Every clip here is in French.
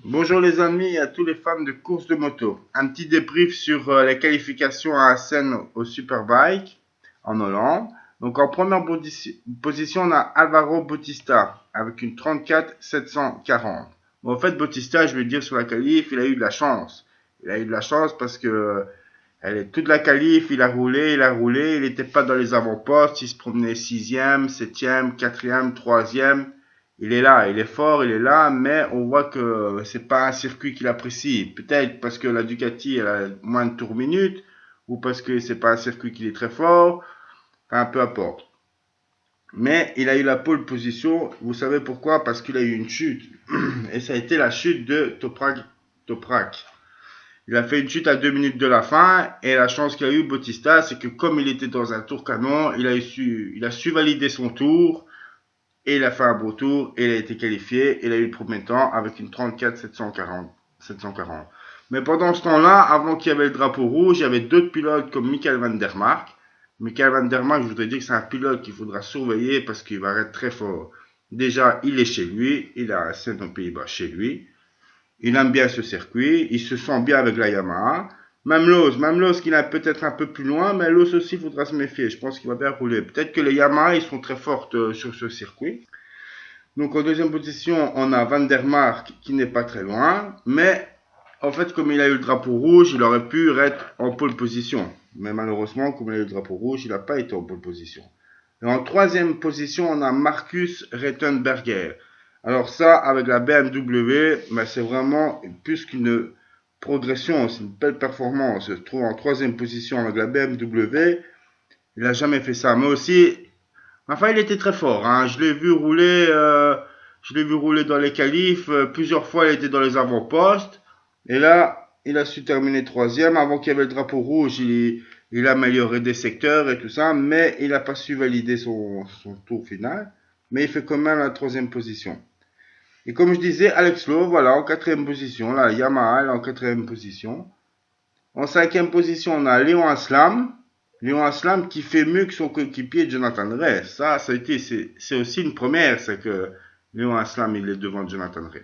Bonjour les amis et à tous les fans de course de moto. Un petit débrief sur les qualifications à Assen au Superbike en Hollande. Donc en première position, on a Alvaro Bautista avec une 34 740. Bon, en fait, Bautista, je vais dire sur la qualif, il a eu de la chance. Il a eu de la chance parce que toute la qualif, il a roulé, il n'était pas dans les avant-postes, il se promenait 6e, 7e, 4e, 3e. Il est là, il est fort, il est là, mais on voit que c'est pas un circuit qu'il apprécie. Peut-être parce que la Ducati elle a moins de tours minutes, ou parce que c'est pas un circuit qu'il est très fort, enfin peu importe. Mais il a eu la pole position, vous savez pourquoi? Parce qu'il a eu une chute. Et ça a été la chute de Toprak. Il a fait une chute à 2 minutes de la fin, et la chance qu'il a eu Bautista, c'est que comme il était dans un tour canon, il a su valider son tour, et il a fait un beau tour, et il a été qualifié, il a eu le premier temps avec une 34 740. Mais pendant ce temps-là, avant qu'il y avait le drapeau rouge, il y avait d'autres pilotes comme Michael van der Mark. Michael van der Mark, je voudrais dire que c'est un pilote qu'il faudra surveiller parce qu'il va être très fort. Déjà, il est chez lui, il a un scène aux Pays-Bas chez lui. Il aime bien ce circuit, il se sent bien avec la Yamaha. Même Lowe's qu'il a peut-être un peu plus loin, mais Lowe's aussi, il faudra se méfier. Je pense qu'il va bien rouler. Peut-être que les Yamaha, ils sont très fortes sur ce circuit. Donc en deuxième position, on a Van der Mark qui n'est pas très loin, mais en fait, comme il a eu le drapeau rouge, il aurait pu être en pole position. Mais malheureusement, comme il a eu le drapeau rouge, il n'a pas été en pole position. Et en troisième position, on a Marcus Rettenberger. Alors ça, avec la BMW, ben c'est vraiment plus qu'une progression, c'est une belle performance. Je trouve en troisième position avec la BMW, il n'a jamais fait ça. Mais aussi, enfin, il était très fort. Hein. Je l'ai vu rouler dans les qualifs. Plusieurs fois, il était dans les avant-postes. Et là, il a su terminer troisième. Avant qu'il y avait le drapeau rouge, il a amélioré des secteurs et tout ça. Mais il n'a pas su valider son tour final. Mais il fait quand même la troisième position. Et comme je disais, Alex Lowe, voilà, en quatrième position. Là, Yamaha, en quatrième position. En cinquième position, on a Léon Aslam. Léon Aslam qui fait mieux que son coéquipier Jonathan Ray. Ça a été, c'est aussi une première, c'est que Léon Aslam, il est devant Jonathan Ray.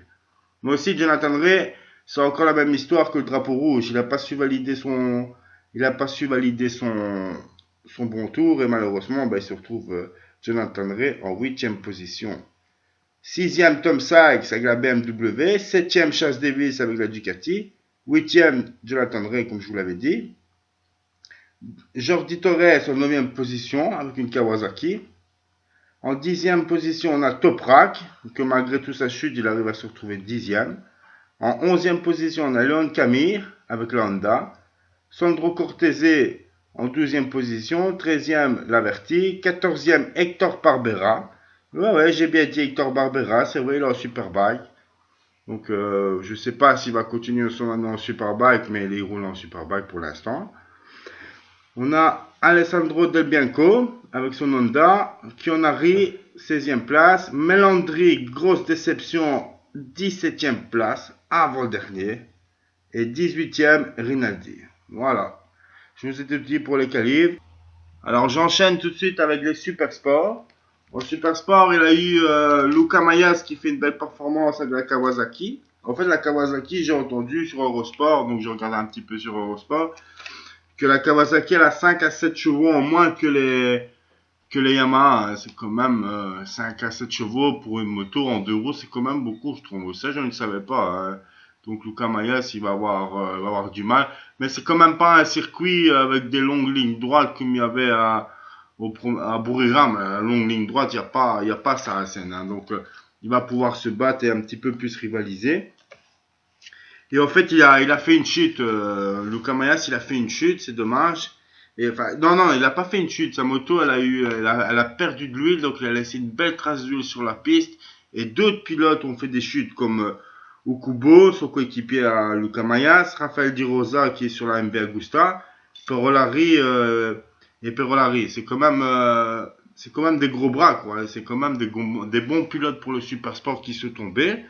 Mais aussi, Jonathan Ray, c'est encore la même histoire que le drapeau rouge. Il n'a pas su valider son bon tour et malheureusement, ben, il se retrouve Jonathan Ray en huitième position. Sixième, Tom Sykes avec la BMW. Septième, Chase Davis avec la Ducati. Huitième, Jonathan Ray, comme je vous l'avais dit. Jordi Torres en 9e position avec une Kawasaki. En 10e position, on a Toprak, que malgré toute sa chute, il arrive à se retrouver 10e. En 11e position, on a Leon Camir avec la Honda. Sandro Cortese en 12e position. 13e, Laverty. 14e, Hector Barbera. Ouais, j'ai bien dit Hector Barbera, c'est vrai, il est en Superbike. Donc, je ne sais pas s'il va continuer son année en Superbike, mais il roule en Superbike pour l'instant. On a Alessandro Del Bianco avec son Honda, Kionari 16e place, Melandri, grosse déception, 17e place, avant-dernier, et 18e Rinaldi. Voilà, je vous ai tout dit pour les qualifs. Alors j'enchaîne tout de suite avec les Super Sports. Au Super Sport, il a eu Luca Mayas qui fait une belle performance avec la Kawasaki. En fait, la Kawasaki, j'ai entendu sur Eurosport, donc j'ai regardé un petit peu sur Eurosport, que la Kawasaki elle a 5 à 7 chevaux en moins que les Yamaha. C'est quand même 5 à 7 chevaux pour une moto en 2 roues, c'est quand même beaucoup, je trouve. Ça, je ne savais pas. Hein. Donc Luca Mayas, il va avoir du mal. Mais c'est quand même pas un circuit avec des longues lignes droites comme il y avait à Buriram. La longue ligne droite, il n'y a pas ça à Seine. Hein. Donc il va pouvoir se battre et un petit peu plus rivaliser. Et en fait, il a fait une chute. Luca Mayas, il a fait une chute, c'est dommage. Et enfin, non, il a pas fait une chute. Sa moto, elle a perdu de l'huile, donc il a laissé une belle trace d'huile sur la piste. Et d'autres pilotes ont fait des chutes comme Okubo, son coéquipier à Luca Mayas, Rafael Di Rosa qui est sur la MV Agusta, Perolari et Perolari. C'est quand même des gros bras, quoi. C'est quand même des bons pilotes pour le Super Sport qui se tombaient.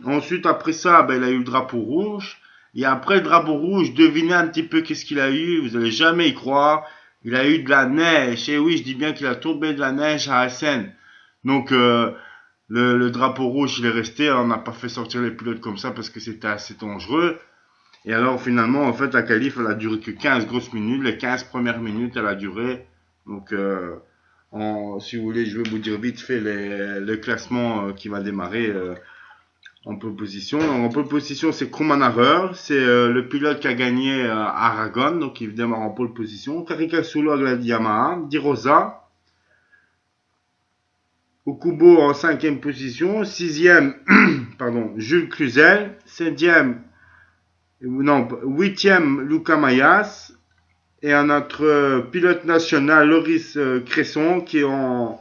Ensuite, après ça, ben, il a eu le drapeau rouge. Et après le drapeau rouge, devinez un petit peu qu'est-ce qu'il a eu. Vous n'allez jamais y croire. Il a eu de la neige. Et oui, je dis bien qu'il a tombé de la neige à Assen. Donc, Le drapeau rouge, il est resté. On n'a pas fait sortir les pilotes comme ça parce que c'était assez dangereux. Et alors, finalement, en fait, la qualif, elle a duré que 15 grosses minutes. Les 15 premières minutes, elle a duré. Donc, si vous voulez, je vais vous dire vite fait le classement qui va démarrer en pole position. Donc, en pole position, c'est Krumanacher. C'est le pilote qui a gagné Aragon. Donc, il démarre en pole position. Karika Sulo avec la Yamaha. Di Rosa. Okubo en 5e position. 6e, pardon, Jules Cluzel. 7e, non, 8e, Luca Mayas. Et un autre pilote national, Loris Cresson, qui est en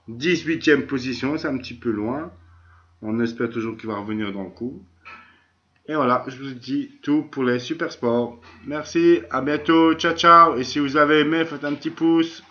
18e position. C'est un petit peu loin. On espère toujours qu'il va revenir dans le coup. Et voilà, je vous dis tout pour les super sports. Merci, à bientôt, ciao ciao. Et si vous avez aimé, faites un petit pouce.